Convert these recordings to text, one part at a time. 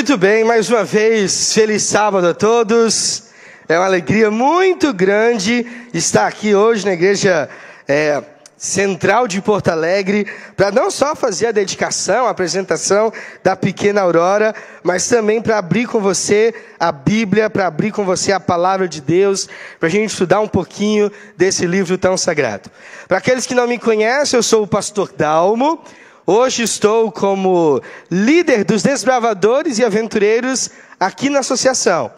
Muito bem, mais uma vez, feliz sábado a todos. É uma alegria muito grande estar aqui hoje na igreja central de Porto Alegre, para não só fazer a dedicação, a apresentação da pequena Aurora, mas também para abrir com você a Bíblia, para abrir com você a Palavra de Deus, para a gente estudar um pouquinho desse livro tão sagrado. Para aqueles que não me conhecem, eu sou o pastor Dalmo. Hoje estou como líder dos desbravadores e aventureiros aqui na associação.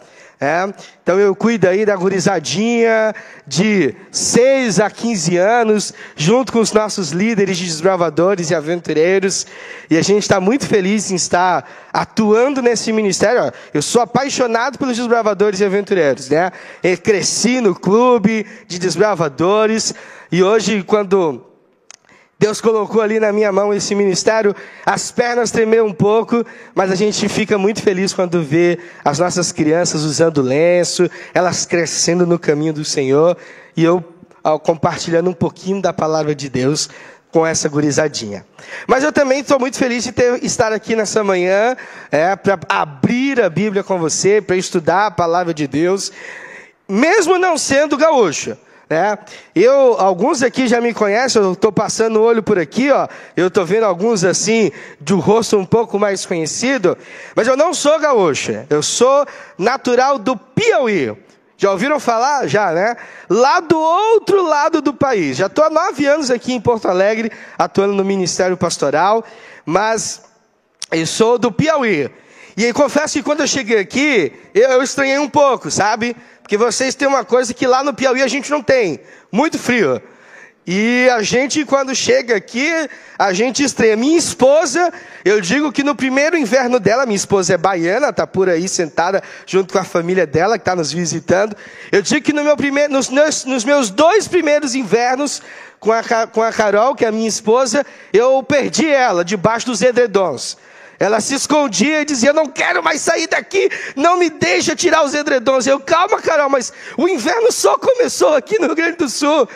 Então eu cuido aí da gurizadinha de 6 a 15 anos, junto com os nossos líderes de desbravadores e aventureiros. E a gente está muito feliz em estar atuando nesse ministério. Eu sou apaixonado pelos desbravadores e aventureiros, né? Eu cresci no clube de desbravadores e hoje, quando Deus colocou ali na minha mão esse ministério, as pernas tremeram um pouco, mas a gente fica muito feliz quando vê as nossas crianças usando lenço, elas crescendo no caminho do Senhor, e eu compartilhando um pouquinho da palavra de Deus com essa gurizadinha. Mas eu também estou muito feliz de estar aqui nessa manhã, para abrir a Bíblia com você, para estudar a palavra de Deus, mesmo não sendo gaúcho. Alguns aqui já me conhecem, eu estou passando o olho por aqui, ó. Eu estou vendo alguns assim, de rosto um pouco mais conhecido, mas eu não sou gaúcho, eu sou natural do Piauí. Já ouviram falar? Já, né? Lá do outro lado do país. Já estou há 9 anos aqui em Porto Alegre, atuando no Ministério Pastoral, mas eu sou do Piauí. E aí, confesso que quando eu cheguei aqui, eu estranhei um pouco, sabe? Porque vocês têm uma coisa que lá no Piauí a gente não tem, muito frio. E a gente, quando chega aqui, a gente estranha. Minha esposa, eu digo que no primeiro inverno dela, minha esposa é baiana, está por aí sentada junto com a família dela, que está nos visitando. Eu digo que nos meus 2 primeiros invernos, com a Carol, que é a minha esposa, eu perdi ela debaixo dos edredons. Ela se escondia e dizia, não quero mais sair daqui, não me deixa tirar os edredons. Eu, calma, Carol, mas o inverno só começou aqui no Rio Grande do Sul.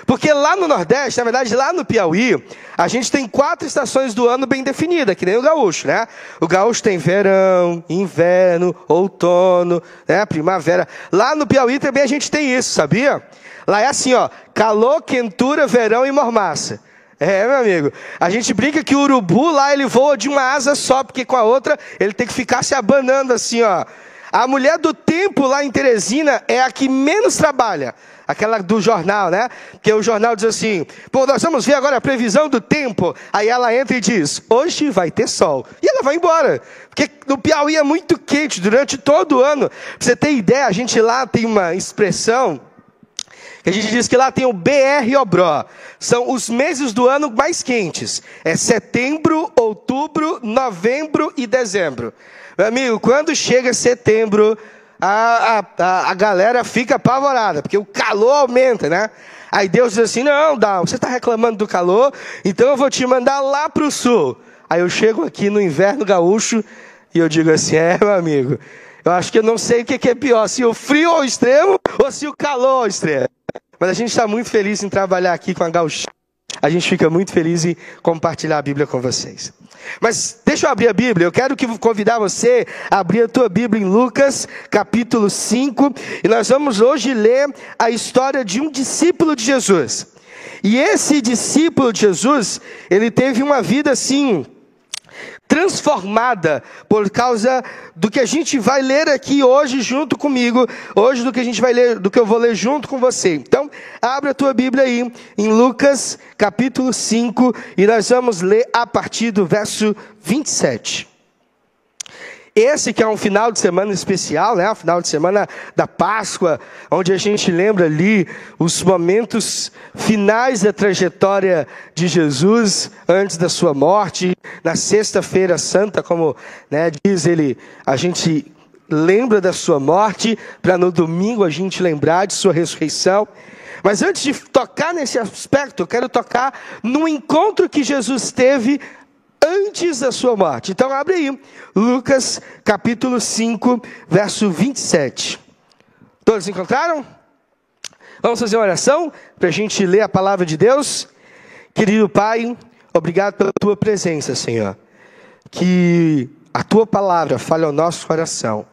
Porque lá no Nordeste, na verdade lá no Piauí, a gente tem 4 estações do ano bem definidas, que nem o gaúcho, né? O gaúcho tem verão, inverno, outono, primavera. Lá no Piauí também a gente tem isso, sabia? Lá é assim, ó, calor, quentura, verão e mormaça. Meu amigo, a gente brinca que o urubu lá, ele voa de uma asa só, porque com a outra ele tem que ficar se abanando assim, ó. A mulher do tempo lá em Teresina é a que menos trabalha, aquela do jornal, né? Porque o jornal diz assim, nós vamos ver agora a previsão do tempo. Aí ela entra e diz, hoje vai ter sol. E ela vai embora, porque no Piauí é muito quente durante todo o ano. Pra você ter ideia, a gente lá tem uma expressão, que a gente diz que lá tem o BR-Obró. São os meses do ano mais quentes. É setembro, outubro, novembro e dezembro. Meu amigo, quando chega setembro, a galera fica apavorada, porque o calor aumenta, né? Aí Deus diz assim, não, Dal, você está reclamando do calor, então eu vou te mandar lá para o sul. Aí eu chego aqui no inverno gaúcho e eu digo assim, meu amigo, eu acho que eu não sei o que é pior, se o frio ao extremo ou se o calor ao extremo. Mas a gente está muito feliz em trabalhar aqui com a Gaúcha. A gente fica muito feliz em compartilhar a Bíblia com vocês. Mas deixa eu abrir a Bíblia. Eu quero convidar você a abrir a tua Bíblia em Lucas, capítulo 5. E nós vamos hoje ler a história de um discípulo de Jesus. E esse discípulo de Jesus, ele teve uma vida assim, transformada por causa do que a gente vai ler aqui hoje junto comigo, hoje do que a gente vai ler, do que eu vou ler junto com você. Então, abre a tua Bíblia aí em Lucas, capítulo 5, e nós vamos ler a partir do verso 27. Esse que é um final de semana especial, né? O final de semana da Páscoa, onde a gente lembra ali os momentos finais da trajetória de Jesus antes da sua morte. Na sexta-feira santa, como diz ele, a gente lembra da sua morte, para no domingo a gente lembrar de sua ressurreição. Mas antes de tocar nesse aspecto, eu quero tocar no encontro que Jesus teve antes da sua morte. Então abre aí, Lucas capítulo 5, verso 27. Todos encontraram? Vamos fazer uma oração para a gente ler a palavra de Deus? Querido Pai, obrigado pela tua presença, Senhor. Que a tua palavra fale ao nosso coração,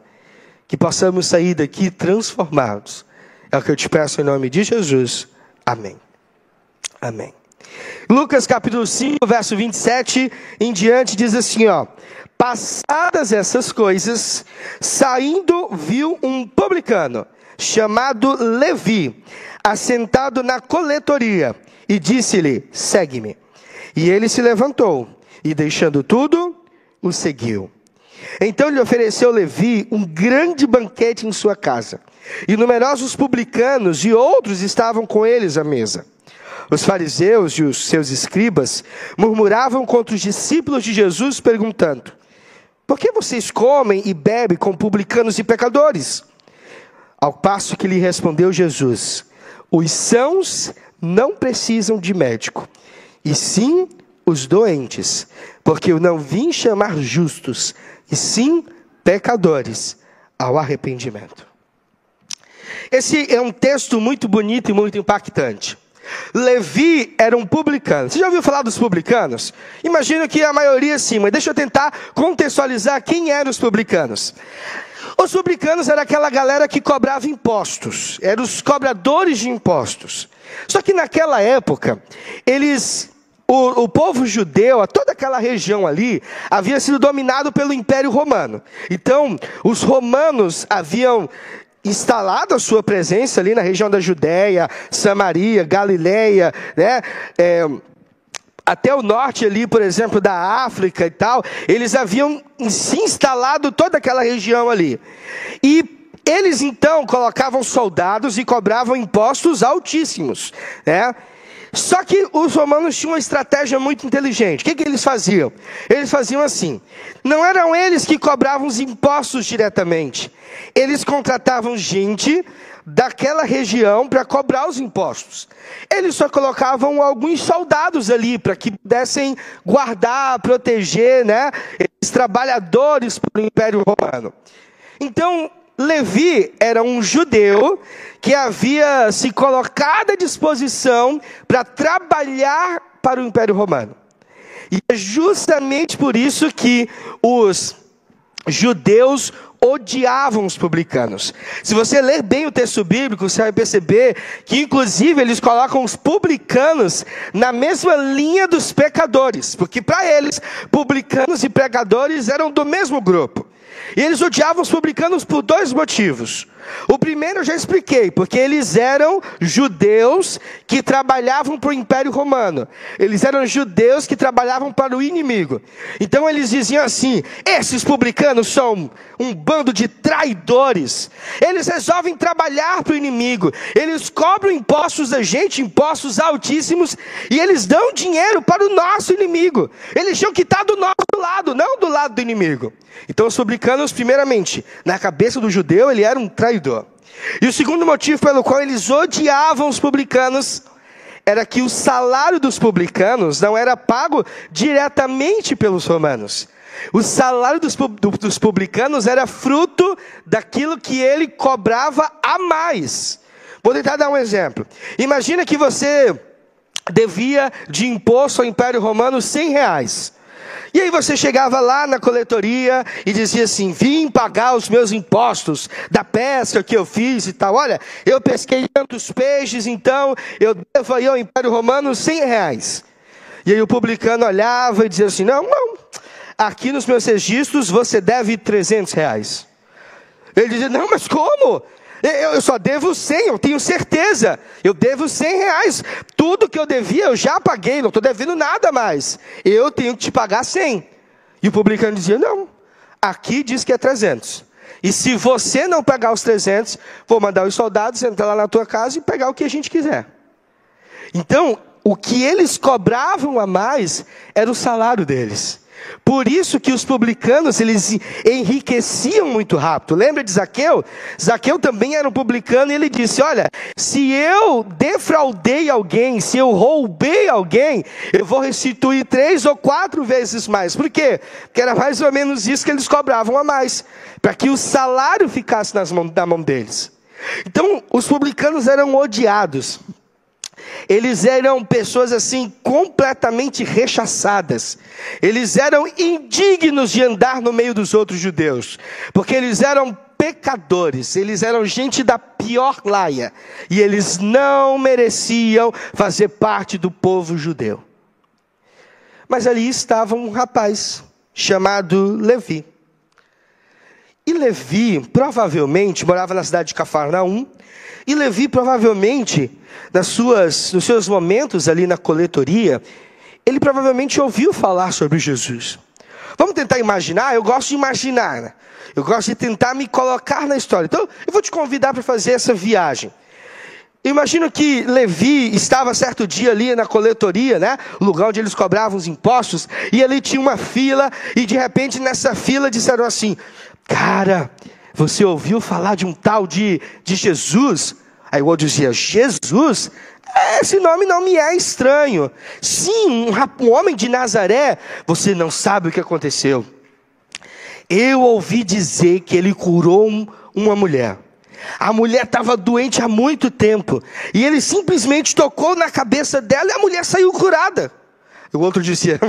que possamos sair daqui transformados. É o que eu te peço em nome de Jesus. Amém. Amém. Lucas capítulo 5, verso 27 em diante diz assim, ó: passadas essas coisas, saindo viu um publicano, chamado Levi, assentado na coletoria, e disse-lhe: segue-me. E ele se levantou, e deixando tudo, o seguiu. Então lhe ofereceu Levi um grande banquete em sua casa, e numerosos publicanos e outros estavam com eles à mesa. Os fariseus e os seus escribas murmuravam contra os discípulos de Jesus, perguntando: por que vocês comem e bebem com publicanos e pecadores? Ao passo que lhe respondeu Jesus: os sãos não precisam de médico, e sim os doentes, porque eu não vim chamar justos, e sim pecadores ao arrependimento. Esse é um texto muito bonito e muito impactante. Levi era um publicano. Você já ouviu falar dos publicanos? Imagino que a maioria sim, mas deixa eu tentar contextualizar quem eram os publicanos. Os publicanos era aquela galera que cobrava impostos, eram os cobradores de impostos. Só que naquela época, o povo judeu, toda aquela região ali, havia sido dominado pelo Império Romano. Então, os romanos haviam instalado a sua presença ali na região da Judéia, Samaria, Galileia, né? Até o norte ali, por exemplo, da África e tal, eles haviam se instalado toda aquela região ali. E eles então colocavam soldados e cobravam impostos altíssimos, né? Só que os romanos tinham uma estratégia muito inteligente. O que eles faziam? Eles faziam assim: não eram eles que cobravam os impostos diretamente. Eles contratavam gente daquela região para cobrar os impostos. Eles só colocavam alguns soldados ali para que pudessem guardar, proteger, né, esses trabalhadores para o Império Romano. Então, Levi era um judeu que havia se colocado à disposição para trabalhar para o Império Romano. E é justamente por isso que os judeus odiavam os publicanos. Se você ler bem o texto bíblico, você vai perceber que inclusive eles colocam os publicanos na mesma linha dos pecadores, porque para eles, publicanos e pecadores eram do mesmo grupo. E eles odiavam os publicanos por dois motivos. O primeiro eu já expliquei, porque eles eram judeus que trabalhavam para o Império Romano. Eles eram judeus que trabalhavam para o inimigo. Então eles diziam assim: esses publicanos são um bando de traidores. Eles resolvem trabalhar para o inimigo. Eles cobram impostos da gente, impostos altíssimos, e eles dão dinheiro para o nosso inimigo. Eles tinham que estar do nosso lado, não do lado do inimigo. Então os publicanos, primeiramente, na cabeça do judeu, ele era um traidor. E o segundo motivo pelo qual eles odiavam os publicanos era que o salário dos publicanos não era pago diretamente pelos romanos. O salário dos publicanos era fruto daquilo que ele cobrava a mais. Vou tentar dar um exemplo. Imagina que você devia de imposto ao Império Romano R$100. E aí você chegava lá na coletoria e dizia assim: vim pagar os meus impostos da pesca que eu fiz e tal. Olha, eu pesquei tantos peixes, então eu devo aí ao Império Romano R$100. E aí o publicano olhava e dizia assim: não, aqui nos meus registros você deve R$300. Ele dizia: não, mas como? Eu só devo 100, eu tenho certeza. Eu devo R$100. Tudo que eu devia eu já paguei, não estou devendo nada mais. Eu tenho que te pagar 100. E o publicano dizia: não, aqui diz que é 300. E se você não pagar os 300, vou mandar os soldados entrar lá na tua casa e pegar o que a gente quiser. Então, o que eles cobravam a mais era o salário deles. Por isso que os publicanos, eles enriqueciam muito rápido. Lembra de Zaqueu? Zaqueu também era um publicano e ele disse: olha, se eu defraudei alguém, se eu roubei alguém, eu vou restituir 3 ou 4 vezes mais. Por quê? Porque era mais ou menos isso que eles cobravam a mais, para que o salário ficasse na mão deles. Então, os publicanos eram odiados. Eles eram pessoas assim completamente rechaçadas. Eles eram indignos de andar no meio dos outros judeus, porque eles eram pecadores, eles eram gente da pior laia, e eles não mereciam fazer parte do povo judeu. Mas ali estava um rapaz chamado Levi. E Levi provavelmente morava na cidade de Cafarnaum, e Levi provavelmente, nos seus momentos ali na coletoria, ele provavelmente ouviu falar sobre Jesus. Vamos tentar imaginar? Eu gosto de imaginar, né? Eu gosto de tentar me colocar na história. Então, eu vou te convidar para fazer essa viagem. Imagino que Levi estava certo dia ali na coletoria, né? O lugar onde eles cobravam os impostos. E ali tinha uma fila. E de repente nessa fila disseram assim: cara, você ouviu falar de um tal de Jesus? Aí o outro dizia: Jesus? Esse nome não me é estranho. Sim, um homem de Nazaré. Você não sabe o que aconteceu. Eu ouvi dizer que ele curou uma mulher. A mulher estava doente há muito tempo. E ele simplesmente tocou na cabeça dela e a mulher saiu curada. E o outro dizia: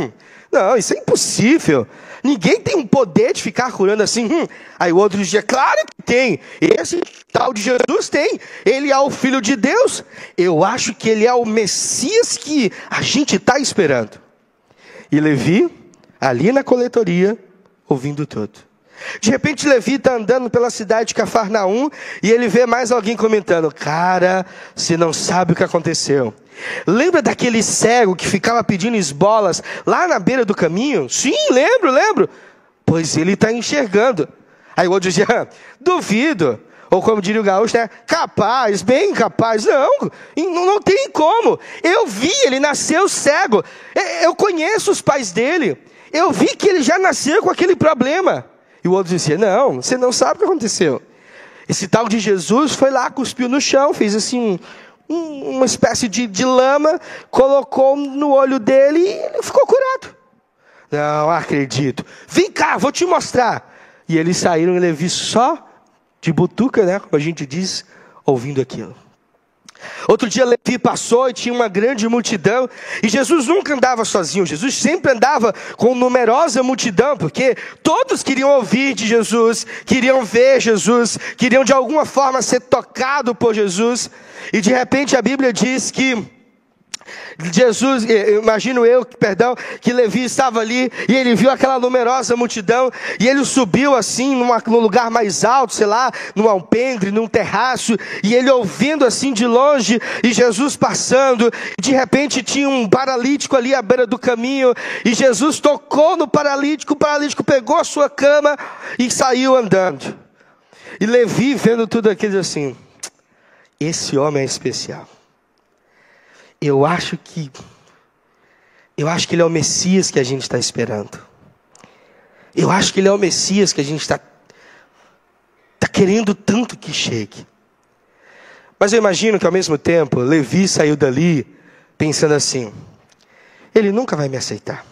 não, isso é impossível. Ninguém tem um poder de ficar curando assim. Aí o outro dizia: claro que tem. Esse tal de Jesus tem. Ele é o Filho de Deus. Eu acho que ele é o Messias que a gente está esperando. E Levi, ali na coletoria, ouvindo tudo. De repente Levi está andando pela cidade de Cafarnaum e ele vê mais alguém comentando: cara, você não sabe o que aconteceu. Lembra daquele cego que ficava pedindo esmolas lá na beira do caminho? Sim, lembro. Pois ele está enxergando. Aí o outro dizia: duvido. Ou como diria o gaúcho, né? Capaz, bem capaz. Não tem como. Eu vi, ele nasceu cego. Eu conheço os pais dele. Eu vi que ele já nasceu com aquele problema. E o outro dizia: não, você não sabe o que aconteceu. Esse tal de Jesus foi lá, cuspiu no chão, fez assim uma espécie de lama, colocou no olho dele e ele ficou curado. Não acredito. Vem cá, vou te mostrar. E eles saíram, e Levi só de butuca, né, como a gente diz, ouvindo aquilo. Outro dia Levi passou e tinha uma grande multidão. E Jesus nunca andava sozinho. Jesus sempre andava com numerosa multidão, porque todos queriam ouvir de Jesus, queriam ver Jesus, queriam de alguma forma ser tocado por Jesus. E de repente a Bíblia diz que Jesus, que Levi estava ali e ele viu aquela numerosa multidão e ele subiu assim num lugar mais alto, sei lá, num alpendre, num terraço, e ele ouvindo assim de longe e Jesus passando. De repente tinha um paralítico ali à beira do caminho e Jesus tocou no paralítico, o paralítico pegou a sua cama e saiu andando. E Levi, vendo tudo aquilo, assim: esse homem é especial. Eu acho que ele é o Messias que a gente está esperando. Eu acho que ele é o Messias que a gente está querendo tanto que chegue. Mas eu imagino que ao mesmo tempo, Levi saiu dali pensando assim: ele nunca vai me aceitar.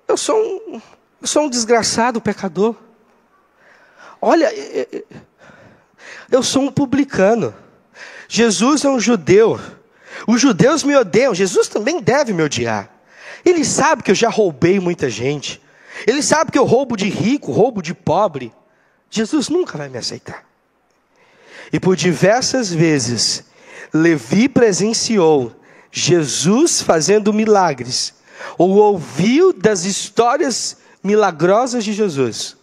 Eu sou um desgraçado pecador. Olha, eu sou um publicano. Jesus é um judeu. Os judeus me odeiam. Jesus também deve me odiar. Ele sabe que eu já roubei muita gente. Ele sabe que eu roubo de rico, roubo de pobre. Jesus nunca vai me aceitar. E por diversas vezes, Levi presenciou Jesus fazendo milagres, ou ouviu das histórias milagrosas de Jesus,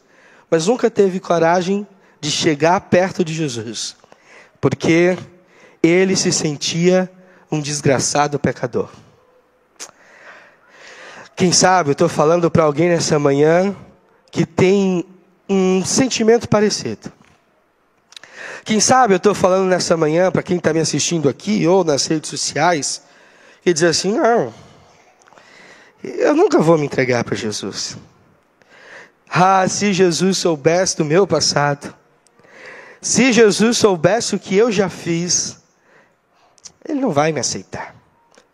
mas nunca teve coragem de chegar perto de Jesus, porque ele se sentia um desgraçado pecador. Quem sabe eu estou falando para alguém nessa manhã que tem um sentimento parecido. Quem sabe eu estou falando nessa manhã para quem está me assistindo aqui ou nas redes sociais, que diz assim: não, eu nunca vou me entregar para Jesus. Ah, se Jesus soubesse do meu passado, se Jesus soubesse o que eu já fiz, ele não vai me aceitar.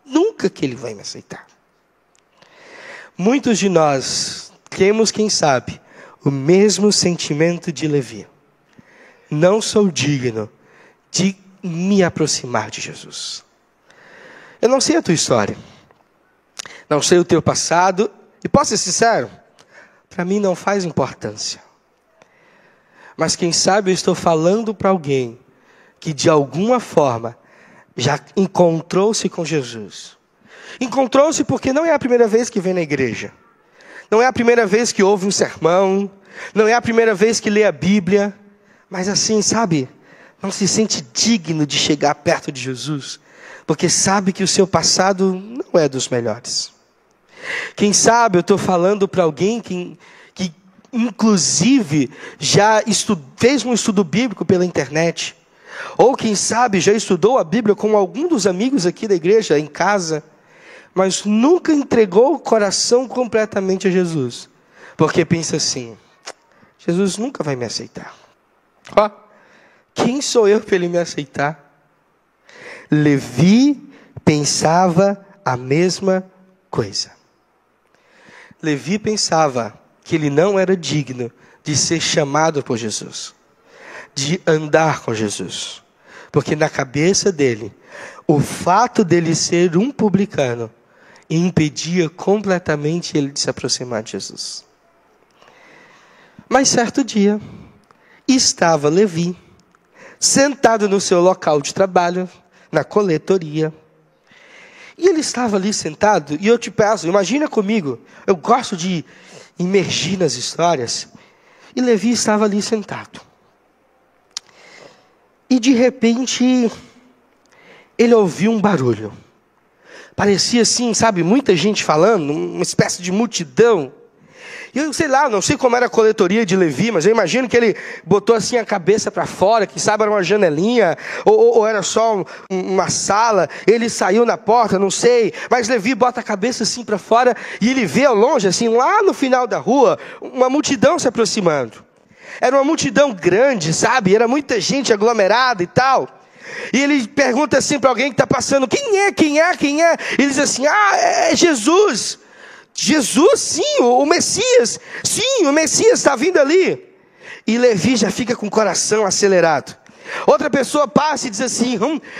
Nunca que ele vai me aceitar. Muitos de nós temos, quem sabe, o mesmo sentimento de Levi. Não sou digno de me aproximar de Jesus. Eu não sei a tua história, não sei o teu passado, e posso ser sincero, para mim não faz importância. Mas quem sabe eu estou falando para alguém que de alguma forma já encontrou-se com Jesus. Encontrou-se porque não é a primeira vez que vem na igreja. Não é a primeira vez que ouve um sermão. Não é a primeira vez que lê a Bíblia. Mas assim, sabe, não se sente digno de chegar perto de Jesus. Porque sabe que o seu passado não é dos melhores. Quem sabe eu estou falando para alguém que inclusive já fez um estudo bíblico pela internet. Ou quem sabe já estudou a Bíblia com algum dos amigos aqui da igreja, em casa, mas nunca entregou o coração completamente a Jesus. Porque pensa assim, Jesus nunca vai me aceitar. Ó, quem sou eu para ele me aceitar? Levi pensava a mesma coisa. Levi pensava que ele não era digno de ser chamado por Jesus, de andar com Jesus. Porque na cabeça dele, o fato dele ser um publicano impedia completamente ele de se aproximar de Jesus. Mas certo dia, estava Levi, sentado no seu local de trabalho, na coletoria. E ele estava ali sentado, e eu te peço, imagina comigo, eu gosto de imergir nas histórias, e Levi estava ali sentado. E de repente, ele ouviu um barulho. Parecia assim, sabe, muita gente falando, uma espécie de multidão. E eu sei lá, não sei como era a coletoria de Levi, mas eu imagino que ele botou assim a cabeça para fora, que sabe, era uma janelinha, ou era só uma sala. Ele saiu na porta, não sei, mas Levi bota a cabeça assim para fora e ele vê ao longe, assim, lá no final da rua, uma multidão se aproximando. Era uma multidão grande, sabe, era muita gente aglomerada e tal. E ele pergunta assim para alguém que está passando, quem é? E ele diz assim, é Jesus. Jesus, sim, o Messias. Sim, o Messias está vindo ali. E Levi já fica com o coração acelerado. Outra pessoa passa e diz assim,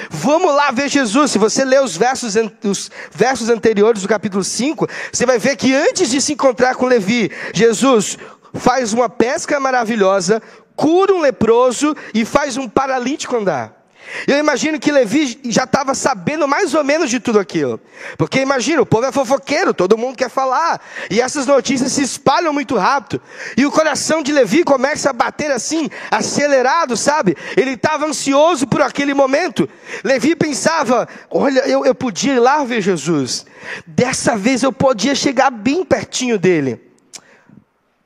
vamos lá ver Jesus. Se você ler os versos anteriores do capítulo 5, você vai ver que antes de se encontrar com Levi, Jesus faz uma pesca maravilhosa, cura um leproso e faz um paralítico andar. Eu imagino que Levi já estava sabendo mais ou menos de tudo aquilo. Porque imagina, o povo é fofoqueiro, todo mundo quer falar. E essas notícias se espalham muito rápido. E o coração de Levi começa a bater assim, acelerado, sabe? Ele estava ansioso por aquele momento. Levi pensava, olha, eu podia ir lá ver Jesus. Dessa vez eu podia chegar bem pertinho dele.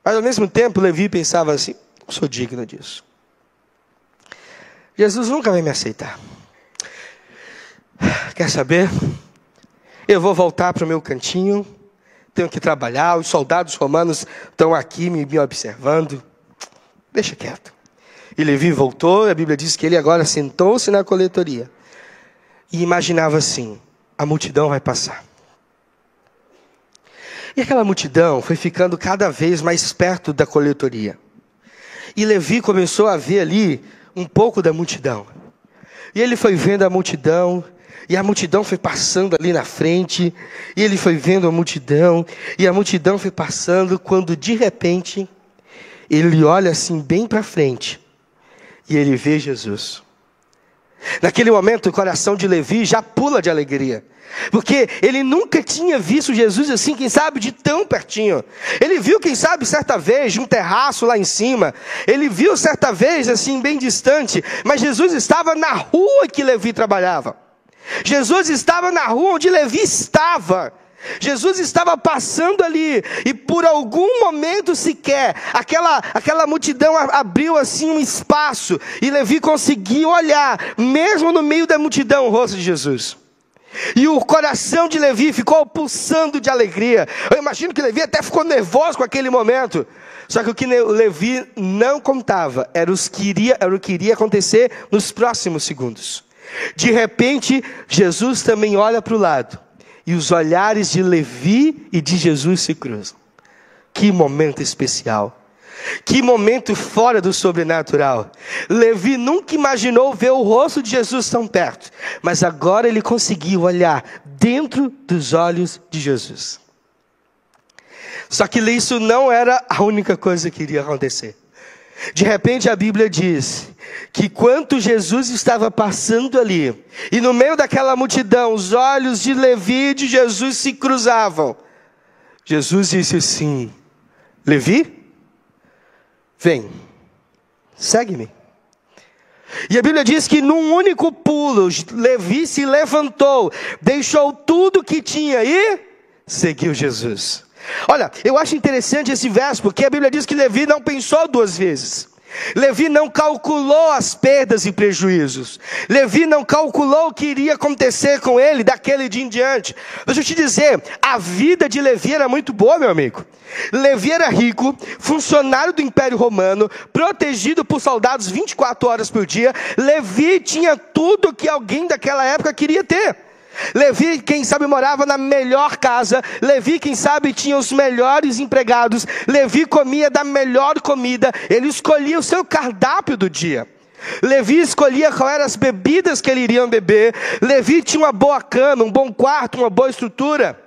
Mas ao mesmo tempo, Levi pensava assim, não sou digno disso. Jesus nunca vai me aceitar. Quer saber? Eu vou voltar para o meu cantinho. Tenho que trabalhar. Os soldados romanos estão aqui me observando. Deixa quieto. E Levi voltou. A Bíblia diz que ele agora sentou-se na coletoria. E imaginava assim, a multidão vai passar. E aquela multidão foi ficando cada vez mais perto da coletoria. E Levi começou a ver ali um pouco da multidão. E ele foi vendo a multidão, e a multidão foi passando ali na frente, e ele foi vendo a multidão, e a multidão foi passando, quando de repente, ele olha assim bem para frente, e ele vê Jesus. Naquele momento o coração de Levi já pula de alegria. Porque ele nunca tinha visto Jesus assim, quem sabe, de tão pertinho. Ele viu, quem sabe, certa vez, de um terraço lá em cima. Ele viu certa vez, assim, bem distante. Mas Jesus estava na rua que Levi trabalhava. Jesus estava na rua onde Levi estava. Jesus estava passando ali, e por algum momento sequer, aquela multidão abriu assim um espaço, e Levi conseguiu olhar, mesmo no meio da multidão, o rosto de Jesus. E o coração de Levi ficou pulsando de alegria. Eu imagino que Levi até ficou nervoso com aquele momento. Só que o que Levi não contava era o que iria acontecer nos próximos segundos. De repente, Jesus também olha para o lado, e os olhares de Levi e de Jesus se cruzam. Que momento especial. Que momento fora do sobrenatural. Levi nunca imaginou ver o rosto de Jesus tão perto, mas agora ele conseguiu olhar dentro dos olhos de Jesus. Só que isso não era a única coisa que iria acontecer. De repente a Bíblia diz que quando Jesus estava passando ali, e no meio daquela multidão, os olhos de Levi e de Jesus se cruzavam. Jesus disse assim: Levi, vem, segue-me. E a Bíblia diz que num único pulo, Levi se levantou, deixou tudo que tinha e seguiu Jesus. Olha, eu acho interessante esse verso, porque a Bíblia diz que Levi não pensou duas vezes. Levi não calculou as perdas e prejuízos. Levi não calculou o que iria acontecer com ele daquele dia em diante. Deixa eu te dizer, a vida de Levi era muito boa, meu amigo. Levi era rico, funcionário do Império Romano, protegido por soldados 24 horas por dia. Levi tinha tudo que alguém daquela época queria ter. Levi, quem sabe, morava na melhor casa. Levi, quem sabe, tinha os melhores empregados. Levi comia da melhor comida. Ele escolhia o seu cardápio do dia. Levi escolhia quais eram as bebidas que ele iria beber. Levi tinha uma boa cama, um bom quarto, uma boa estrutura.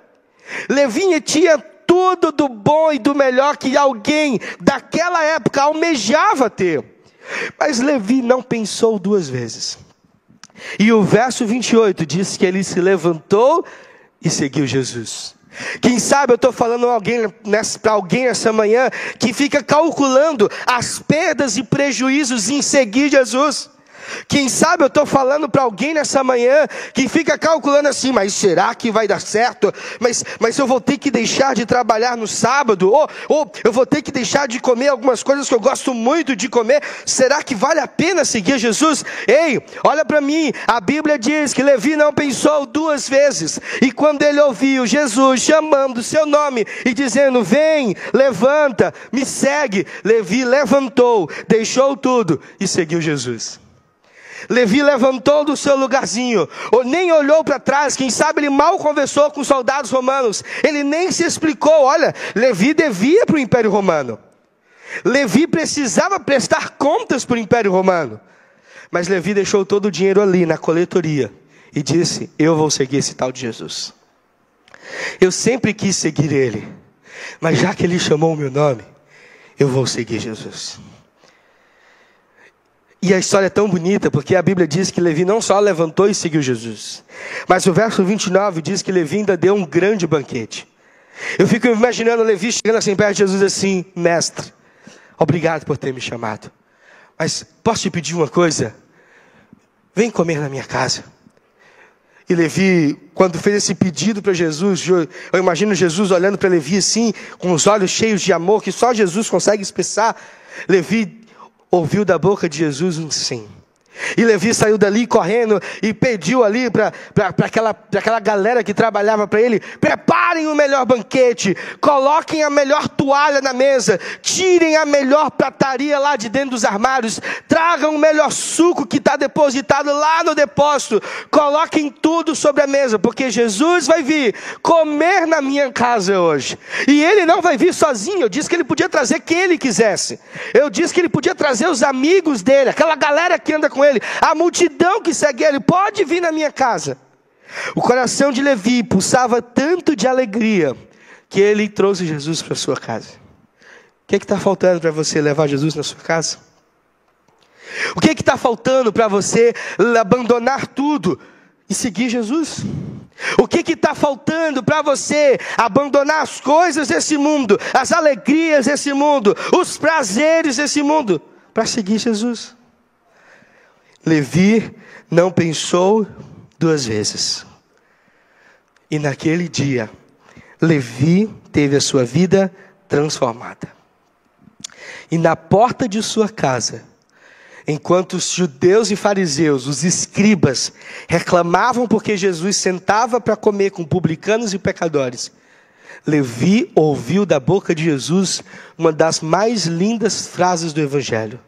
Levi tinha tudo do bom e do melhor que alguém daquela época almejava ter. Mas Levi não pensou duas vezes. E o verso 28 diz que ele se levantou e seguiu Jesus. Quem sabe eu estou falando para alguém nessa manhã que fica calculando as perdas e prejuízos em seguir Jesus. Quem sabe eu estou falando para alguém nessa manhã que fica calculando assim: mas será que vai dar certo? Mas eu vou ter que deixar de trabalhar no sábado? Ou eu vou ter que deixar de comer algumas coisas que eu gosto muito de comer? Será que vale a pena seguir Jesus? Ei, olha para mim, a Bíblia diz que Levi não pensou duas vezes. E quando ele ouviu Jesus chamando o seu nome e dizendo: vem, levanta, me segue, Levi levantou, deixou tudo e seguiu Jesus. Levi levantou do seu lugarzinho, ou nem olhou para trás. Quem sabe ele mal conversou com os soldados romanos. Ele nem se explicou. Olha, Levi devia para o Império Romano. Levi precisava prestar contas para o Império Romano. Mas Levi deixou todo o dinheiro ali na coletoria e disse: eu vou seguir esse tal de Jesus. Eu sempre quis seguir ele, mas já que ele chamou o meu nome, eu vou seguir Jesus. E a história é tão bonita, porque a Bíblia diz que Levi não só levantou e seguiu Jesus, mas o verso 29 diz que Levi ainda deu um grande banquete. Eu fico imaginando Levi chegando assim perto de Jesus assim: mestre, obrigado por ter me chamado, mas posso te pedir uma coisa? Vem comer na minha casa. E Levi, quando fez esse pedido para Jesus, eu imagino Jesus olhando para Levi assim, com os olhos cheios de amor, que só Jesus consegue expressar. Levi ouviu da boca de Jesus um sim. E Levi saiu dali correndo e pediu ali para aquela galera que trabalhava para ele: preparem o melhor banquete, coloquem a melhor toalha na mesa, tirem a melhor prataria lá de dentro dos armários, tragam o melhor suco que está depositado lá no depósito, coloquem tudo sobre a mesa, porque Jesus vai vir comer na minha casa hoje. E ele não vai vir sozinho. Eu disse que ele podia trazer quem ele quisesse. Eu disse que ele podia trazer os amigos dele, aquela galera que anda com ele, a multidão que segue ele. Pode vir na minha casa. O coração de Levi pulsava tanto de alegria que ele trouxe Jesus para sua casa. O que está faltando para você levar Jesus na sua casa? O que está faltando para você abandonar tudo e seguir Jesus? O que está faltando para você abandonar as coisas desse mundo, as alegrias desse mundo, os prazeres desse mundo, para seguir Jesus? Levi não pensou duas vezes. E naquele dia, Levi teve a sua vida transformada. E na porta de sua casa, enquanto os judeus e fariseus, os escribas, reclamavam porque Jesus sentava para comer com publicanos e pecadores, Levi ouviu da boca de Jesus uma das mais lindas frases do Evangelho: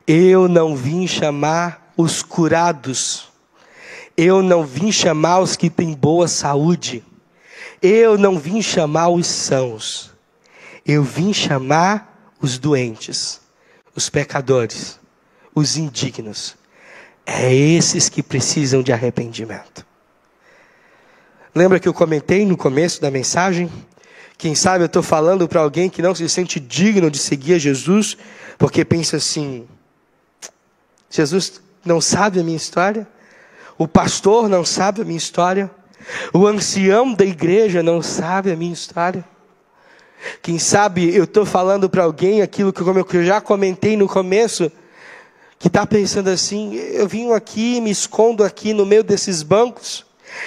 eu não vim chamar os curados, eu não vim chamar os que têm boa saúde, eu não vim chamar os sãos, eu vim chamar os doentes, os pecadores, os indignos. É esses que precisam de arrependimento. Lembra que eu comentei no começo da mensagem? Quem sabe eu estou falando para alguém que não se sente digno de seguir a Jesus, porque pensa assim: Jesus não sabe a minha história, o pastor não sabe a minha história, o ancião da igreja não sabe a minha história. Quem sabe eu estou falando para alguém aquilo que eu já comentei no começo, que está pensando assim: eu vim aqui, me escondo aqui no meio desses bancos.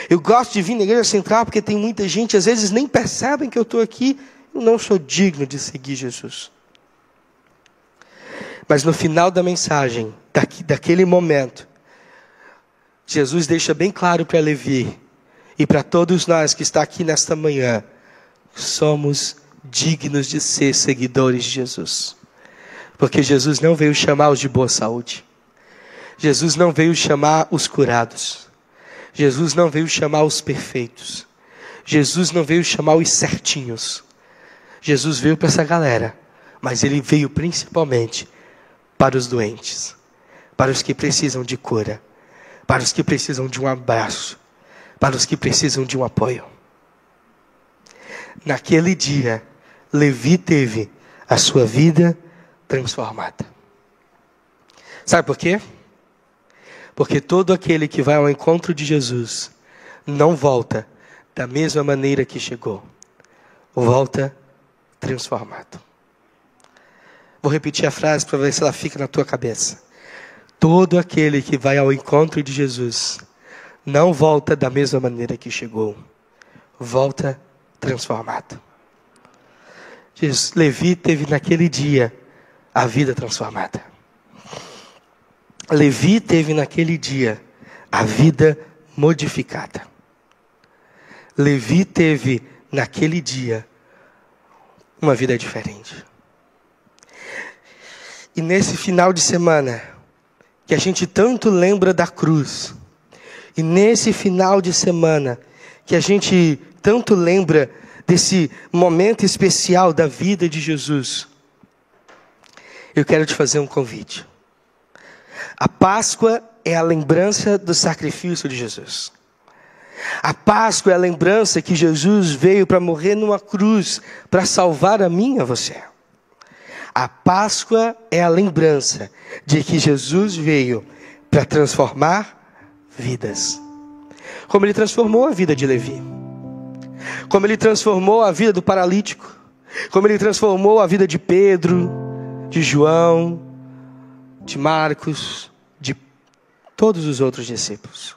Eu gosto de vir na igreja central porque tem muita gente, às vezes nem percebem que eu estou aqui. Eu não sou digno de seguir Jesus. Mas no final da mensagem, daquele momento, Jesus deixa bem claro para Levi e para todos nós que está aqui nesta manhã: somos dignos de ser seguidores de Jesus. Porque Jesus não veio chamar os de boa saúde. Jesus não veio chamar os curados. Jesus não veio chamar os perfeitos. Jesus não veio chamar os certinhos. Jesus veio para essa galera, mas Ele veio principalmente para os doentes, para os que precisam de cura, para os que precisam de um abraço, para os que precisam de um apoio. Naquele dia, Levi teve a sua vida transformada. Sabe por quê? Porque todo aquele que vai ao encontro de Jesus não volta da mesma maneira que chegou. Volta transformado. Vou repetir a frase para ver se ela fica na tua cabeça. Todo aquele que vai ao encontro de Jesus não volta da mesma maneira que chegou. Volta transformado. Levi teve naquele dia a vida transformada. Levi teve naquele dia a vida modificada. Levi teve naquele dia uma vida diferente. E nesse final de semana, que a gente tanto lembra da cruz, e nesse final de semana, que a gente tanto lembra desse momento especial da vida de Jesus, eu quero te fazer um convite. A Páscoa é a lembrança do sacrifício de Jesus. A Páscoa é a lembrança que Jesus veio para morrer numa cruz, para salvar a mim e a você. A Páscoa é a lembrança de que Jesus veio para transformar vidas. Como Ele transformou a vida de Levi. Como Ele transformou a vida do paralítico. Como Ele transformou a vida de Pedro, de João, de Marcos, de todos os outros discípulos.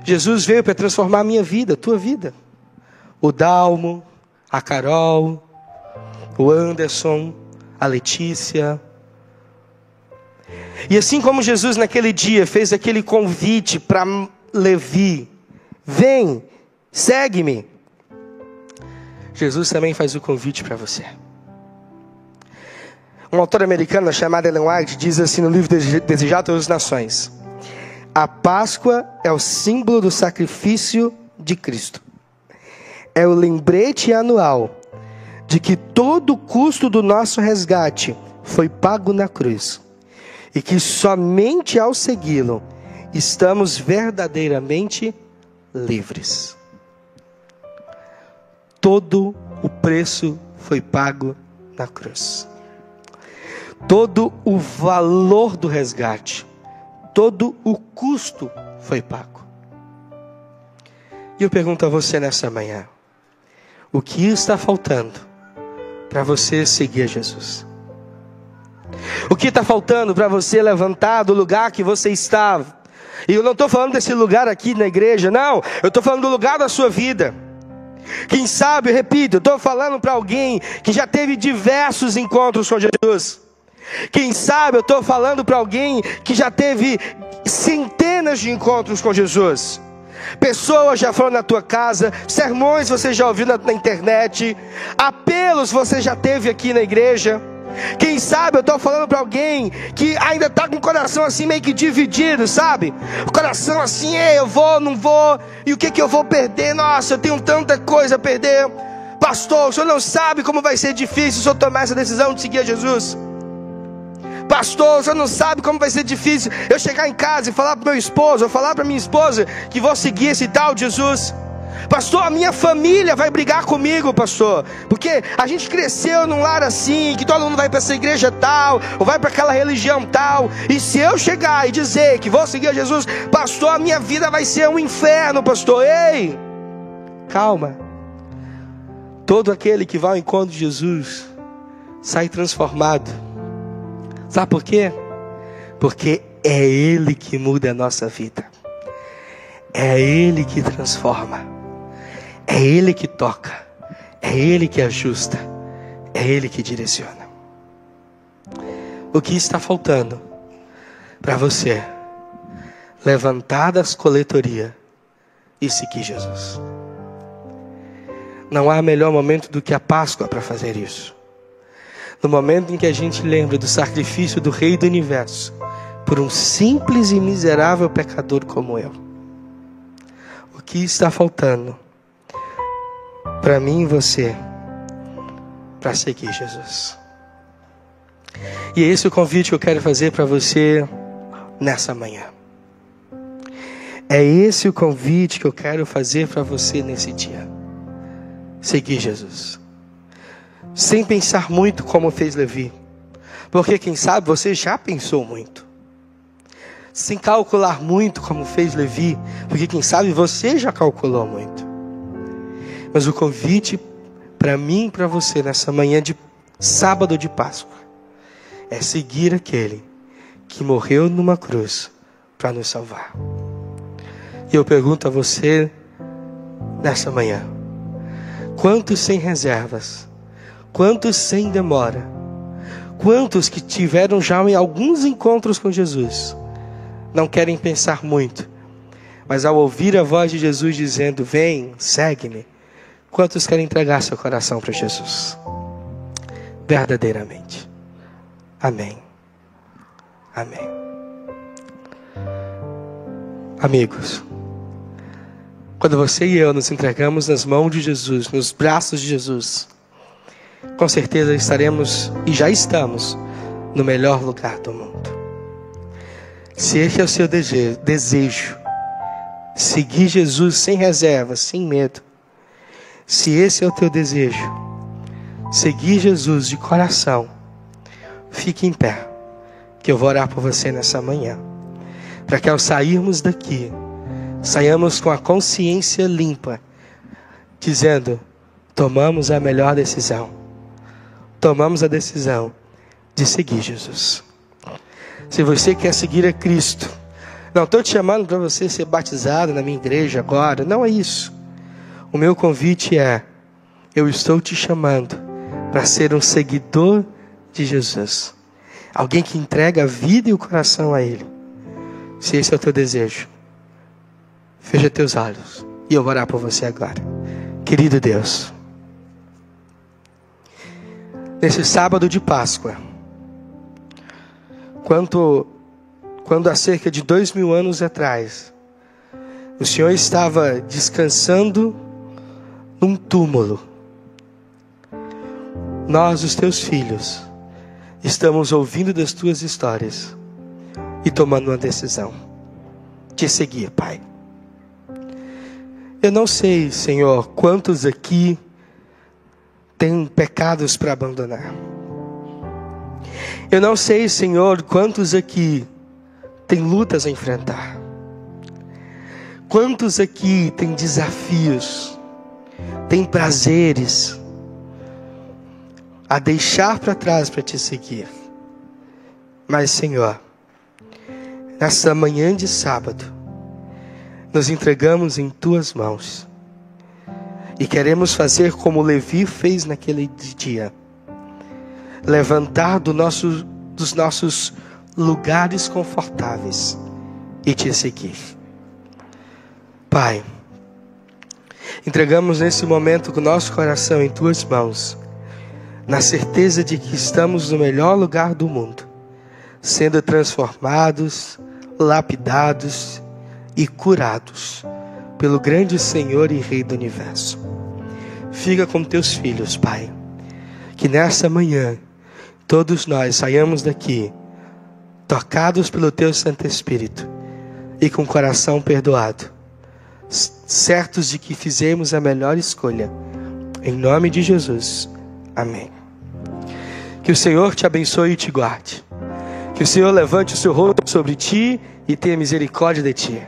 Jesus veio para transformar a minha vida, a tua vida. O Dalmo, a Carol, o Anderson, a Letícia. E assim como Jesus naquele dia fez aquele convite para Levi: vem, segue-me. Jesus também faz o convite para você. Uma autora americana chamada Ellen White diz assim no livro Desejar Todas as Nações: a Páscoa é o símbolo do sacrifício de Cristo. É o lembrete anual de que todo o custo do nosso resgate foi pago na cruz. E que somente ao segui-lo estamos verdadeiramente livres. Todo o preço foi pago na cruz. Todo o valor do resgate, todo o custo foi pago. E eu pergunto a você nessa manhã: o que está faltando para você seguir a Jesus? O que está faltando para você levantar do lugar que você estava? E eu não estou falando desse lugar aqui na igreja, não. Eu estou falando do lugar da sua vida. Quem sabe, eu repito, eu estou falando para alguém que já teve diversos encontros com Jesus. Quem sabe eu estou falando para alguém que já teve centenas de encontros com Jesus. Pessoas já foram na tua casa, sermões você já ouviu na internet, apelos você já teve aqui na igreja. Quem sabe eu estou falando para alguém que ainda está com o coração assim meio que dividido, sabe? O coração assim, eu vou, não vou, e o que eu vou perder? Nossa, eu tenho tanta coisa a perder. Pastor, o senhor não sabe como vai ser difícil o senhor tomar essa decisão de seguir a Jesus. Pastor, o senhor não sabe como vai ser difícil eu chegar em casa e falar para meu esposo, ou falar para minha esposa que vou seguir esse tal de Jesus. Pastor, a minha família vai brigar comigo, pastor, porque a gente cresceu num lar assim, que todo mundo vai para essa igreja tal, ou vai para aquela religião tal, e se eu chegar e dizer que vou seguir a Jesus, pastor, a minha vida vai ser um inferno, pastor. Ei, calma. Todo aquele que vai ao encontro de Jesus sai transformado. Sabe por quê? Porque é Ele que muda a nossa vida. É Ele que transforma. É Ele que toca. É Ele que ajusta. É Ele que direciona. O que está faltando para você? Levantar das coletorias e seguir Jesus. Não há melhor momento do que a Páscoa para fazer isso. No momento em que a gente lembra do sacrifício do Rei do Universo por um simples e miserável pecador como eu. O que está faltando para mim e você para seguir Jesus? E é esse o convite que eu quero fazer para você nessa manhã. É esse o convite que eu quero fazer para você nesse dia. Seguir Jesus. Sem pensar muito como fez Levi. Porque quem sabe você já pensou muito. Sem calcular muito como fez Levi. Porque quem sabe você já calculou muito. Mas o convite para mim e para você nessa manhã de sábado de Páscoa é seguir aquele que morreu numa cruz para nos salvar. E eu pergunto a você nessa manhã: quantos sem reservas? Quantos sem demora? Quantos que tiveram já em alguns encontros com Jesus não querem pensar muito, mas ao ouvir a voz de Jesus dizendo: vem, segue-me, quantos querem entregar seu coração para Jesus? Verdadeiramente. Amém. Amém. Amigos, quando você e eu nos entregamos nas mãos de Jesus, nos braços de Jesus, com certeza estaremos e já estamos no melhor lugar do mundo. Se esse é o seu desejo, seguir Jesus sem reservas, sem medo. Se esse é o teu desejo, seguir Jesus de coração, fique em pé, que eu vou orar por você nessa manhã. Para que ao sairmos daqui, saiamos com a consciência limpa, dizendo: tomamos a melhor decisão. Tomamos a decisão de seguir Jesus. Se você quer seguir a Cristo, não estou te chamando para você ser batizado na minha igreja agora, não é isso. O meu convite é: eu estou te chamando para ser um seguidor de Jesus. Alguém que entrega a vida e o coração a Ele. Se esse é o teu desejo, fecha teus olhos e eu vou orar por você agora. Querido Deus, nesse sábado de Páscoa, quando há cerca de 2000 anos atrás, o Senhor estava descansando num túmulo, nós, os teus filhos, estamos ouvindo das tuas histórias e tomando uma decisão de seguir, Pai. Eu não sei, Senhor, quantos aqui têm pecados para abandonar. Eu não sei, Senhor, quantos aqui têm lutas a enfrentar. Quantos aqui têm desafios, têm prazeres a deixar para trás para te seguir. Mas, Senhor, nessa manhã de sábado, nos entregamos em tuas mãos e queremos fazer como Levi fez naquele dia: levantar dos nossos lugares confortáveis e te seguir. Pai, entregamos nesse momento com o nosso coração em tuas mãos, na certeza de que estamos no melhor lugar do mundo, sendo transformados, lapidados e curados pelo grande Senhor e Rei do Universo. fica com teus filhos, Pai. Que nessa manhã, todos nós saiamos daqui, tocados pelo teu Santo Espírito, e com o coração perdoado, certos de que fizemos a melhor escolha. Em nome de Jesus. Amém. Que o Senhor te abençoe e te guarde. Que o Senhor levante o seu rosto sobre ti e tenha misericórdia de ti.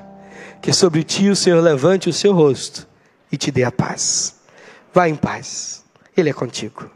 Que sobre ti o Senhor levante o seu rosto e te dê a paz. Vá em paz. Ele é contigo.